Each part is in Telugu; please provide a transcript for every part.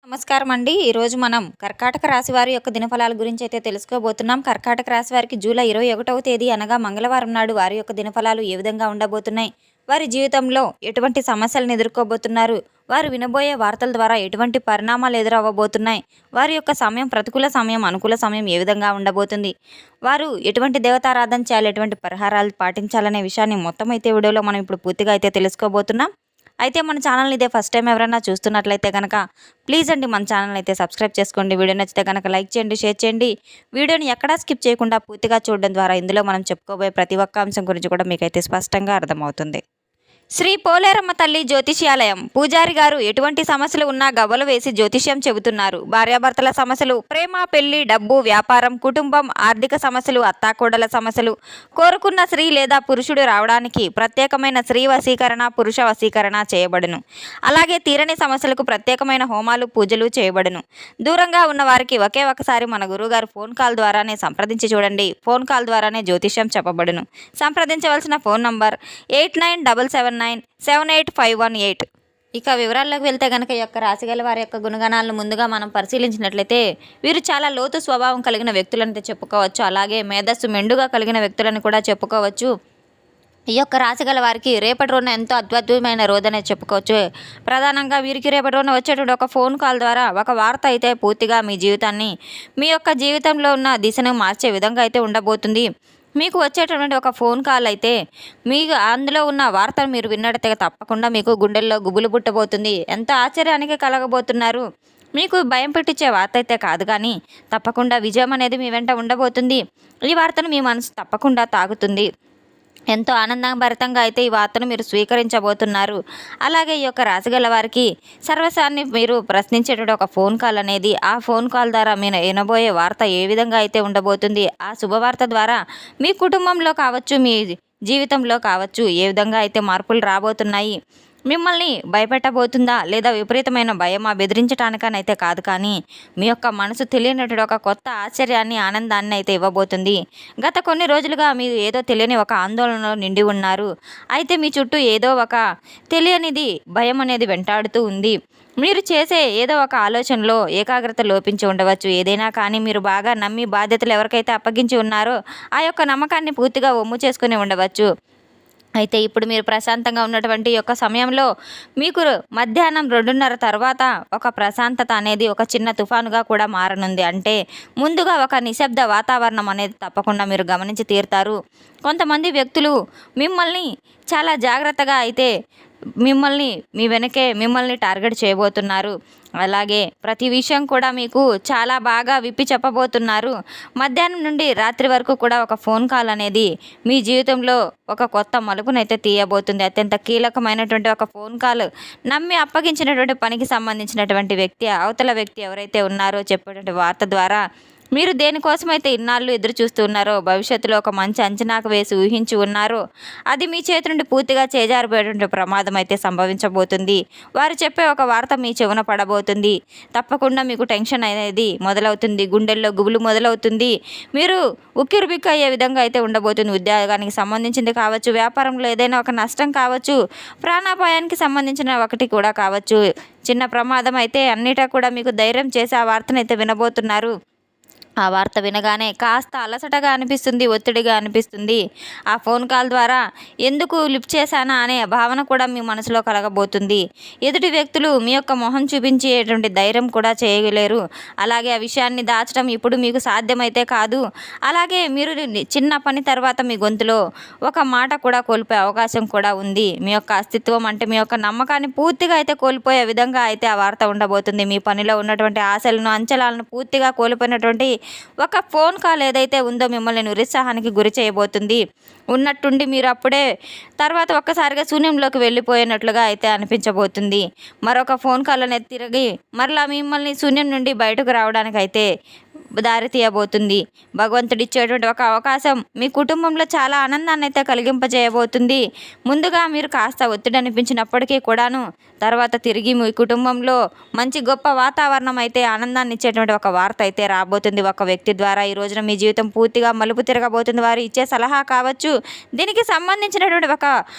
నమస్కారం అండి. ఈరోజు మనం కర్కాటక రాశి వారి యొక్క దినఫలాల గురించి అయితే తెలుసుకోబోతున్నాం. కర్కాటక రాశి వారికి జూలై 21వ తేదీ అనగా మంగళవారం నాడు వారి యొక్క దినఫలాలు ఏ విధంగా ఉండబోతున్నాయి, వారి జీవితంలో ఎటువంటి సమస్యలను ఎదుర్కోబోతున్నారు, వారు వినబోయే వార్తల ద్వారా ఎటువంటి పరిణామాలు ఎదురవ్వబోతున్నాయి, వారి యొక్క సమయం ప్రతికూల సమయం అనుకూల సమయం ఏ విధంగా ఉండబోతుంది, వారు ఎటువంటి దేవతారాధన చేయాలి, ఎటువంటి పరిహారాలు పాటించాలనే విషయాన్ని మొత్తం అయితే వీడియోలో మనం ఇప్పుడు పూర్తిగా అయితే తెలుసుకోబోతున్నాం. అయితే మన ఛానల్ని ఇదే ఫస్ట్ టైం ఎవరైనా చూస్తున్నట్లయితే కనుక ప్లీజ్ అండి మన ఛానల్ అయితే సబ్స్క్రైబ్ చేసుకోండి. వీడియో నచ్చితే కనుక లైక్ చేయండి, షేర్ చేయండి. వీడియోని ఎక్కడా స్కిప్ చేయకుండా పూర్తిగా చూడడం ద్వారా ఇందులో మనం చెప్పుకోబోయే ప్రతి ఒక్క అంశం గురించి కూడా మీకైతే స్పష్టంగా అర్థమవుతుంది. శ్రీ పోలేరమ్మ తల్లి జ్యోతిష్యాలయం పూజారి గారు ఎటువంటి సమస్యలు ఉన్నా గవ్వలు వేసి జ్యోతిష్యం చెబుతున్నారు. భార్యాభర్తల సమస్యలు, ప్రేమ, పెళ్లి, డబ్బు, వ్యాపారం, కుటుంబం, ఆర్థిక సమస్యలు, అత్తాకోడల సమస్యలు, కోరుకున్న స్త్రీ లేదా పురుషుడు రావడానికి ప్రత్యేకమైన స్త్రీ వశీకరణ, పురుష వశీకరణ చేయబడును. అలాగే తీరని సమస్యలకు ప్రత్యేకమైన హోమాలు, పూజలు చేయబడును. దూరంగా ఉన్న వారికి ఒకే ఒకసారి మన గురువుగారు ఫోన్ కాల్ ద్వారానే సంప్రదించి చూడండి. ఫోన్ కాల్ ద్వారానే జ్యోతిష్యం చెప్పబడును. సంప్రదించవలసిన ఫోన్ నంబర్ 8977978518. ఇక వివరాల్లోకి వెళ్తే కనుక ఈ యొక్క రాశిగల వారి యొక్క గుణగణాలను ముందుగా మనం పరిశీలించినట్లయితే వీరు చాలా లోతు స్వభావం కలిగిన వ్యక్తులని చెప్పుకోవచ్చు. అలాగే మేధస్సు మెండుగా కలిగిన వ్యక్తులని కూడా చెప్పుకోవచ్చు. ఈ యొక్క రాశిగల వారికి రేపటి రోజున ఎంతో అద్భుతమైన రోజనే చెప్పుకోవచ్చు. ప్రధానంగా వీరికి రేపటి రోజున వచ్చేటువంటి ఒక ఫోన్ కాల్ ద్వారా ఒక వార్త అయితే పూర్తిగా మీ జీవితాన్ని, మీ యొక్క జీవితంలో ఉన్న దిశను మార్చే విధంగా అయితే ఉండబోతుంది. మీకు వచ్చేటటువంటి ఒక ఫోన్ కాల్ అయితే మీకు అందులో ఉన్న వార్తను మీరు విన్నట్టయితే తప్పకుండా మీకు గుండెల్లో గుబులు పుట్టబోతుంది. ఎంతో ఆశ్చర్యానికి కలగబోతున్నారు. మీకు భయం పెట్టించే వార్త అయితే కాదు, కానీ తప్పకుండా విజయం అనేది మీ వెంట ఉండబోతుంది. ఈ వార్తను మీ మనసు తప్పకుండా తాకుతుంది. ఎంతో ఆనందభరితంగా అయితే ఈ వార్తను మీరు స్వీకరించబోతున్నారు. అలాగే ఈ యొక్క రాశిగల వారికి సర్వస్వాన్ని మీరు ప్రశ్నించేటువంటి ఒక ఫోన్ కాల్ అనేది, ఆ ఫోన్ కాల్ ద్వారా మీరు వినబోయే వార్త ఏ విధంగా అయితే ఉండబోతుంది, ఆ శుభవార్త ద్వారా మీ కుటుంబంలో కావచ్చు, మీ జీవితంలో కావచ్చు ఏ విధంగా అయితే మార్పులు రాబోతున్నాయి, మిమ్మల్ని భయపెట్టబోతుందా లేదా విపరీతమైన భయమా బెదిరించడానికనైతే కాదు, కానీ మీ యొక్క మనసు తెలియనటువంటి ఒక కొత్త ఆశ్చర్యాన్ని, ఆనందాన్ని అయితే ఇవ్వబోతుంది. గత కొన్ని రోజులుగా మీరు ఏదో తెలియని ఒక ఆందోళనలో నిండి ఉన్నారు. అయితే మీ చుట్టూ ఏదో ఒక తెలియనిది భయం అనేది వెంటాడుతూ ఉంది. మీరు చేసే ఏదో ఒక ఆలోచనలో ఏకాగ్రత లోపించి ఉండవచ్చు. ఏదైనా కానీ మీరు బాగా నమ్మి బాధ్యతలు ఎవరికైతే అప్పగించి ఉన్నారో ఆ యొక్క నమ్మకాన్ని పూర్తిగా ఒమ్ము చేసుకుని ఉండవచ్చు. అయితే ఇప్పుడు మీరు ప్రశాంతంగా ఉన్నటువంటి యొక్క సమయంలో మీకు మధ్యాహ్నం 2:30 తర్వాత ఒక ప్రశాంతత అనేది ఒక చిన్న తుఫానుగా కూడా మారనుంది. అంటే ముందుగా ఒక నిశ్శబ్ద వాతావరణం అనేది తప్పకుండా మీరు గమనించి తీరుతారు. కొంతమంది వ్యక్తులు మిమ్మల్ని చాలా జాగ్రత్తగా అయితే మీ వెనకే మిమ్మల్ని టార్గెట్ చేయబోతున్నారు. అలాగే ప్రతి విషయం కూడా మీకు చాలా బాగా విప్పి చెప్పబోతున్నారు. మధ్యాహ్నం నుండి రాత్రి వరకు కూడా ఒక ఫోన్ కాల్ అనేది మీ జీవితంలో ఒక కొత్త మలుపునైతే తీయబోతుంది. అత్యంత కీలకమైనటువంటి ఒక ఫోన్ కాల్, నమ్మి అప్పగించినటువంటి పనికి సంబంధించినటువంటి వ్యక్తి, అవతల వ్యక్తి ఎవరైతే ఉన్నారో చెప్పేటువంటి వార్త ద్వారా మీరు దేనికోసమైతే ఇన్నాళ్ళు ఎదురు చూస్తూ ఉన్నారో, భవిష్యత్తులో ఒక మంచి అంచనాకు వేసి ఊహించి ఉన్నారో అది మీ చేతి నుండి పూర్తిగా చేజారిపోయేటువంటి ప్రమాదం అయితే సంభవించబోతుంది. వారు చెప్పే ఒక వార్త మీ చెవున పడబోతుంది. తప్పకుండా మీకు టెన్షన్ అనేది మొదలవుతుంది, గుండెల్లో గుబులు మొదలవుతుంది. మీరు ఉక్కిరిబిక్కు అయ్యే విధంగా అయితే ఉండబోతుంది. ఉద్యోగానికి సంబంధించింది కావచ్చు, వ్యాపారంలో ఏదైనా ఒక నష్టం కావచ్చు, ప్రాణాపాయానికి సంబంధించిన ఒకటి కూడా కావచ్చు, చిన్న ప్రమాదం అయితే అన్నిటా కూడా మీకు ధైర్యం చేసి ఆ వార్తనైతే వినబోతున్నారు. ఆ వార్త వినగానే కాస్త అలసటగా అనిపిస్తుంది, ఒత్తిడిగా అనిపిస్తుంది. ఆ ఫోన్ కాల్ ద్వారా ఎందుకు లిఫ్ట్ చేశానా అనే భావన కూడా మీ మనసులో కలగబోతుంది. ఎదుటి వ్యక్తులు మీ యొక్క మొహం చూపించేటువంటి ధైర్యం కూడా చేయలేరు. అలాగే ఆ విషయాన్ని దాచడం ఇప్పుడు మీకు సాధ్యమైతే కాదు. అలాగే మీరు చిన్న పని తర్వాత మీ గొంతులో ఒక మాట కూడా కోల్పోయే అవకాశం కూడా ఉంది. మీ యొక్క అస్తిత్వం అంటే మీ యొక్క నమ్మకాన్ని పూర్తిగా అయితే కోల్పోయే విధంగా అయితే ఆ వార్త ఉండబోతుంది. మీ పనిలో ఉన్నటువంటి ఆశలను, అంచనాలను పూర్తిగా కోల్పోయినటువంటి ఒక ఫోన్ కాల్ ఏదైతే ఉందో మిమ్మల్ని నిరుత్సాహానికి గురి చేయబోతుంది. ఉన్నట్టుండి మీరు అప్పుడే తర్వాత ఒక్కసారిగా శూన్యంలోకి వెళ్ళిపోయినట్లుగా అయితే అనిపించబోతుంది. మరొక ఫోన్ కాల్ అనేది తిరిగి మరలా మిమ్మల్ని శూన్యం నుండి బయటకు రావడానికి అయితే దారి తీయబోతుంది. భగవంతుడిచ్చేటువంటి ఒక అవకాశం మీ కుటుంబంలో చాలా ఆనందాన్ని అయితే కలిగింపజేయబోతుంది. ముందుగా మీరు కాస్త ఒత్తిడి అనిపించినప్పటికీ కూడాను తర్వాత తిరిగి మీ కుటుంబంలో మంచి గొప్ప వాతావరణం అయితే ఆనందాన్ని ఇచ్చేటువంటి ఒక వార్త అయితే రాబోతుంది. ఒక వ్యక్తి ద్వారా ఈ రోజున మీ జీవితం పూర్తిగా మలుపు తిరగబోతుంది. వారు ఇచ్చే సలహా కావచ్చు, దీనికి సంబంధించినటువంటి ఒక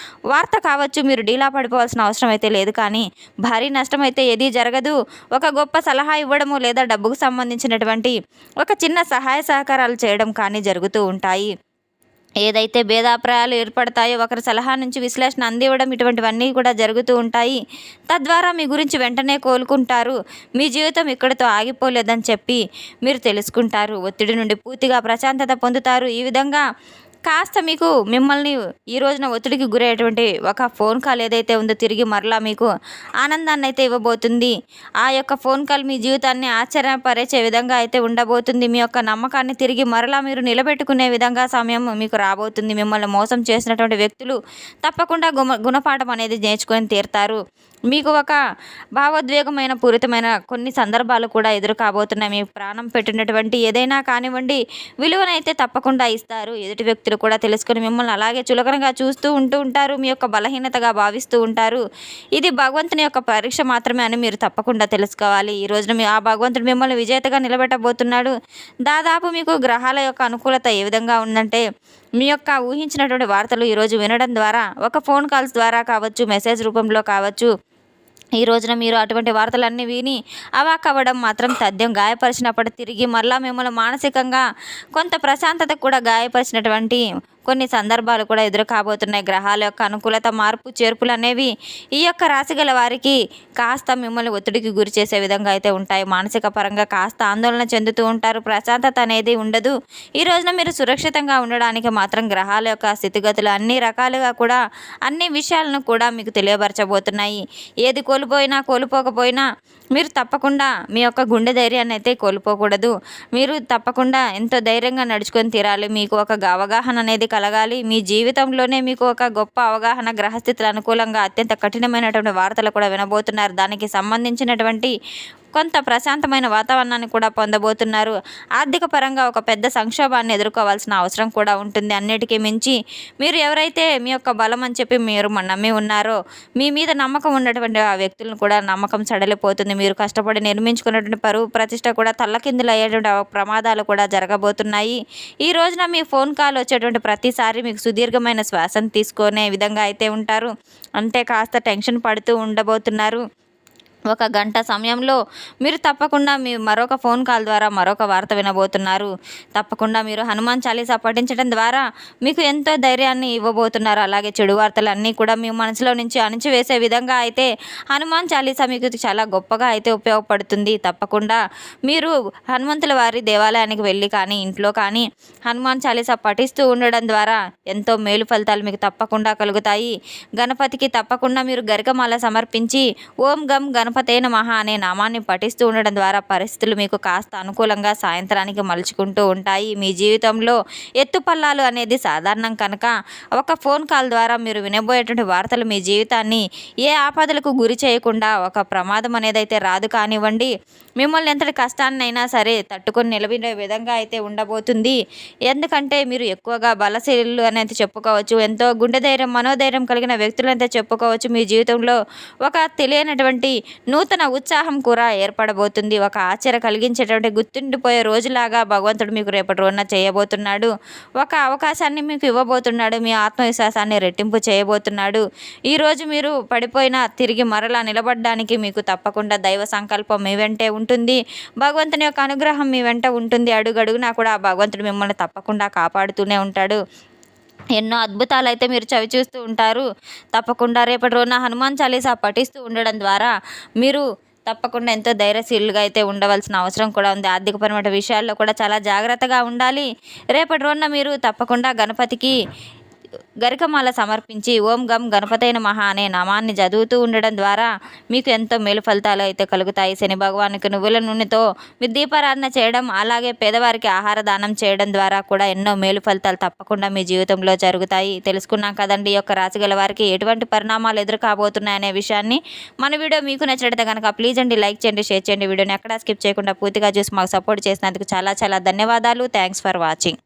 వార్త కావచ్చు, మీరు డీలా పడిపోవాల్సిన అవసరం అయితే లేదు. కానీ భారీ నష్టం అయితే ఏదీ జరగదు. ఒక గొప్ప సలహా ఇవ్వడము లేదా డబ్బుకు సంబంధించినటువంటి ఒక చిన్న సహాయ సహకారాలు చేయడం కానీ జరుగుతూ ఉంటాయి. ఏదైతే భేదాభిప్రాయాలు ఏర్పడతాయో ఒకరి సలహా నుంచి విశ్లేషణ అందివ్వడం ఇటువంటివన్నీ కూడా జరుగుతూ ఉంటాయి. తద్వారా మీ గురించి వెంటనే కోలుకుంటారు. మీ జీవితం ఇక్కడితో ఆగిపోలేదని చెప్పి మీరు తెలుసుకుంటారు. ఒత్తిడి నుండి పూర్తిగా ప్రశాంతత పొందుతారు. ఈ విధంగా కాస్త మీకు మిమ్మల్ని ఈ రోజున ఒత్తిడికి గురయ్యేటువంటి ఒక ఫోన్ కాల్ ఏదైతే ఉందో తిరిగి మరలా మీకు ఆనందాన్ని అయితే ఇవ్వబోతుంది. ఆ యొక్క ఫోన్ కాల్ మీ జీవితాన్ని ఆశ్చర్యపరిచే విధంగా అయితే ఉండబోతుంది. మీ యొక్క నమ్మకాన్ని తిరిగి మరలా మీరు నిలబెట్టుకునే విధంగా సమయం మీకు రాబోతుంది. మిమ్మల్ని మోసం చేసినటువంటి వ్యక్తులు తప్పకుండా గుణపాఠం అనేది నేర్చుకొని తీరుతారు. మీకు ఒక భావోద్వేగమైన పూరితమైన కొన్ని సందర్భాలు కూడా ఎదురు కాబోతున్నాయి. మీ ప్రాణం పెట్టినటువంటి ఏదైనా కానివ్వండి విలువనైతే తప్పకుండా ఇస్తారు. ఎదుటి వ్యక్తులు కూడా తెలుసుకొని మిమ్మల్ని అలాగే చులకనగా చూస్తూ ఉంటారు. మీ యొక్క బలహీనతగా భావిస్తూ ఉంటారు. ఇది భగవంతుని యొక్క పరీక్ష మాత్రమే అని మీరు తప్పకుండా తెలుసుకోవాలి. ఈ రోజున ఆ భగవంతుడు మిమ్మల్ని విజేతగా నిలబెట్టబోతున్నాడు. దాదాపు మీకు గ్రహాల యొక్క అనుకూలత ఏ విధంగా ఉందంటే మీ యొక్క ఊహించినటువంటి వార్తలు ఈరోజు వినడం ద్వారా ఒక ఫోన్ కాల్స్ ద్వారా కావచ్చు, మెసేజ్ రూపంలో కావచ్చు, ఈ రోజున మీరు అటువంటి వార్తలన్నీ విని అవాక్కవ్వడం మాత్రం తథ్యం. గాయపరిచినప్పుడు తిరిగి మరలా మిమ్మల్ని మానసికంగా కొంత ప్రశాంతత కూడా గాయపరిచినటువంటి కొన్ని సందర్భాలు కూడా ఎదురు కాబోతున్నాయి. గ్రహాల యొక్క అనుకూలత మార్పు చేర్పులు అనేవి ఈ యొక్క రాశి గల వారికి కాస్త మిమ్మల్ని ఒత్తిడికి గురి చేసే విధంగా అయితే ఉంటాయి. మానసిక పరంగా కాస్త ఆందోళన చెందుతూ ఉంటారు. ప్రశాంతత అనేది ఉండదు. ఈ రోజున మీరు సురక్షితంగా ఉండడానికి మాత్రం గ్రహాల యొక్క స్థితిగతులు అన్ని రకాలుగా కూడా అన్ని విషయాలను కూడా మీకు తెలియపరచబోతున్నాయి. ఏది కోల్పోకపోయినా మీరు తప్పకుండా మీ యొక్క గుండె ధైర్యాన్ని అయితే కోల్పోకూడదు. మీరు తప్పకుండా ఎంతో ధైర్యంగా నడుచుకొని తీరాలి. మీకు ఒక అవగాహన అనేది కలగాలి. మీ జీవితంలోనే మీకు ఒక గొప్ప అవగాహన, గ్రహస్థితులు అనుకూలంగా అత్యంత కఠినమైనటువంటి వార్తలు కూడా వినబోతున్నారు. దానికి సంబంధించినటువంటి కొంత ప్రశాంతమైన వాతావరణాన్ని కూడా పొందబోతున్నారు. ఆర్థిక పరంగా ఒక పెద్ద సంక్షోభాన్ని ఎదుర్కోవాల్సిన అవసరం కూడా ఉంటుంది. అన్నిటికీ మించి మీరు ఎవరైతే మీ యొక్క బలం అని చెప్పి మీరు నమ్మి ఉన్నారో మీ మీద నమ్మకం ఉన్నటువంటి ఆ వ్యక్తులను కూడా నమ్మకం సడలిపోతుంది. మీరు కష్టపడి నిర్మించుకున్నటువంటి పరువు ప్రతిష్ట కూడా తల్లకిందులు అయ్యేటువంటి ప్రమాదాలు కూడా జరగబోతున్నాయి. ఈ రోజున మీ ఫోన్ కాల్ వచ్చేటువంటి ప్రతిసారి మీకు సుదీర్ఘమైన శ్వాసను తీసుకునే విధంగా అయితే ఉంటారు. అంటే కాస్త టెన్షన్ పడుతూ ఉండబోతున్నారు. ఒక గంట సమయంలో మీరు తప్పకుండా మీ మరొక ఫోన్ కాల్ ద్వారా మరొక వార్త వినబోతున్నారు. తప్పకుండా మీరు హనుమాన్ చాలీసా పఠించడం ద్వారా మీకు ఎంతో ధైర్యాన్ని ఇవ్వబోతున్నారు. అలాగే చెడు వార్తలన్నీ కూడా మీ మనసులో నుంచి అణిచివేసే విధంగా అయితే హనుమాన్ చాలీసా మీకు చాలా గొప్పగా అయితే ఉపయోగపడుతుంది. తప్పకుండా మీరు హనుమంతుల వారి దేవాలయానికి వెళ్ళి కానీ ఇంట్లో కానీ హనుమాన్ చాలీసా పఠిస్తూ ఉండడం ద్వారా ఎంతో మేలు ఫలితాలు మీకు తప్పకుండా కలుగుతాయి. గణపతికి తప్పకుండా మీరు గరికమాల సమర్పించి ఓం గం గణపతే నమః అనే నామాన్ని పఠిస్తూ ఉండడం ద్వారా పరిస్థితులు మీకు కాస్త అనుకూలంగా సాయంత్రానికి మలుచుకుంటూ ఉంటాయి. మీ జీవితంలో ఎత్తుపల్లాలు అనేది సాధారణం కనుక ఒక ఫోన్ కాల్ ద్వారా మీరు వినబోయేటువంటి వార్తలు మీ జీవితాన్ని ఏ ఆపదలకు గురి చేయకుండా ఒక ప్రమాదం అనేది అయితే రాదు కానివ్వండి, మిమ్మల్ని ఎంతటి కష్టాన్నైనా సరే తట్టుకొని నిలబడే విధంగా అయితే ఉండబోతుంది. ఎందుకంటే మీరు ఎక్కువగా బలశీలు అనేది చెప్పుకోవచ్చు. ఎంతో గుండె ధైర్యం, మనోధైర్యం కలిగిన వ్యక్తులు అయితే చెప్పుకోవచ్చు. మీ జీవితంలో ఒక తెలియనటువంటి నూతన ఉత్సాహం కూడా ఏర్పడబోతుంది. ఒక ఆశ్చర్య కలిగించేటువంటి గుర్తుండిపోయే రోజులాగా భగవంతుడు మీకు రేపటి రోజున చేయబోతున్నాడు. ఒక అవకాశాన్ని మీకు ఇవ్వబోతున్నాడు. మీ ఆత్మవిశ్వాసాన్ని రెట్టింపు చేయబోతున్నాడు. ఈరోజు మీరు పడిపోయినా తిరిగి మరలా నిలబడడానికి మీకు తప్పకుండా దైవ సంకల్పం మీ వెంటే ఉంటుంది. భగవంతుని యొక్క అనుగ్రహం మీ వెంట ఉంటుంది. అడుగడుగునా కూడా భగవంతుడు మిమ్మల్ని తప్పకుండా కాపాడుతూనే ఉంటాడు. ఎన్నో అద్భుతాలు అయితే మీరు చవి చూస్తూ ఉంటారు. తప్పకుండా రేపటి రోజున హనుమాన్ చాలీసా పఠిస్తూ ఉండడం ద్వారా మీరు తప్పకుండా ఎంతో ధైర్యశీలుగా అయితే ఉండవలసిన అవసరం కూడా ఉంది. ఆర్థికపరమైన విషయాల్లో కూడా చాలా జాగ్రత్తగా ఉండాలి. రేపటి రోజున మీరు తప్పకుండా గణపతికి గరికమాల సమర్పించి ఓం గం గణపతైన మహా అనే నామాన్ని చదువుతూ ఉండడం ద్వారా మీకు ఎంతో మేలు ఫలితాలు అయితే కలుగుతాయి. శని భగవానుకి నువ్వుల నూనెతో మీరు దీపారాధన చేయడం, అలాగే పేదవారికి ఆహార దానం చేయడం ద్వారా కూడా ఎన్నో మేలు ఫలితాలు తప్పకుండా మీ జీవితంలో జరుగుతాయి. తెలుసుకున్నాం కదండి ఈ యొక్క రాశి గల వారికి ఎటువంటి పరిణామాలు ఎదురు కాబోతున్నాయనే విషయాన్ని. మన వీడియో మీకు నచ్చినట్లయితే కనుక ప్లీజ్ అండి లైక్ చేయండి, షేర్ చేయండి. వీడియోని ఎక్కడా స్కిప్ చేయకుండా పూర్తిగా చూసి మాకు సపోర్ట్ చేసినందుకు చాలా చాలా ధన్యవాదాలు. Thanks for watching.